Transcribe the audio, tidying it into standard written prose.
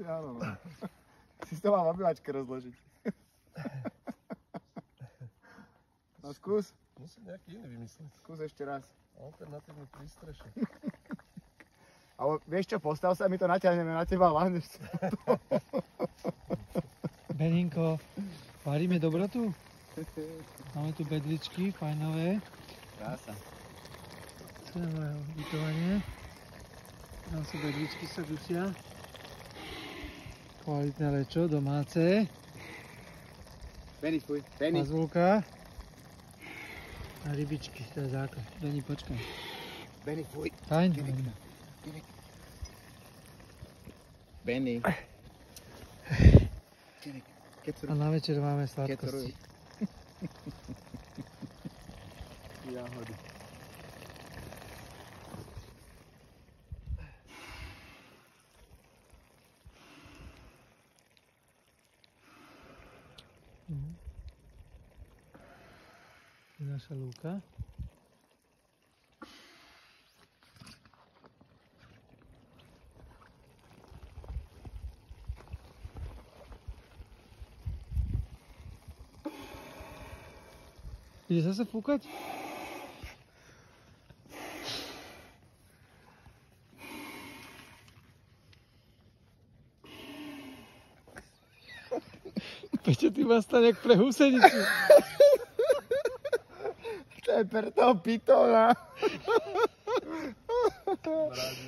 áno. Si to mám v obývačke rozložiť. No skús. Musím nejaký iný vymyslieť. Skús ešte raz. Alternatívny prístrešok. Ale vieš čo, postav sa, my to natiahneme na teba van. Beninko, varíme dobrotu? Máme tu bedličky, fajnové. Krása. To je moje ubytovanie. Tam sú bedličky, sa dusia. Kvalitné lečo, domáce. Benny, fuj. Benny. Mazulka. A rybičky, to je základ. Benny, počkaj. Benny, fuj. Fajn. Benny. A na večer máme sladkosti. Jahody. Je naša lúka. Ide zase fúkať? Peťo, ty ma stane jak pre húsenicu. To je pre toho pitona. Mrazí.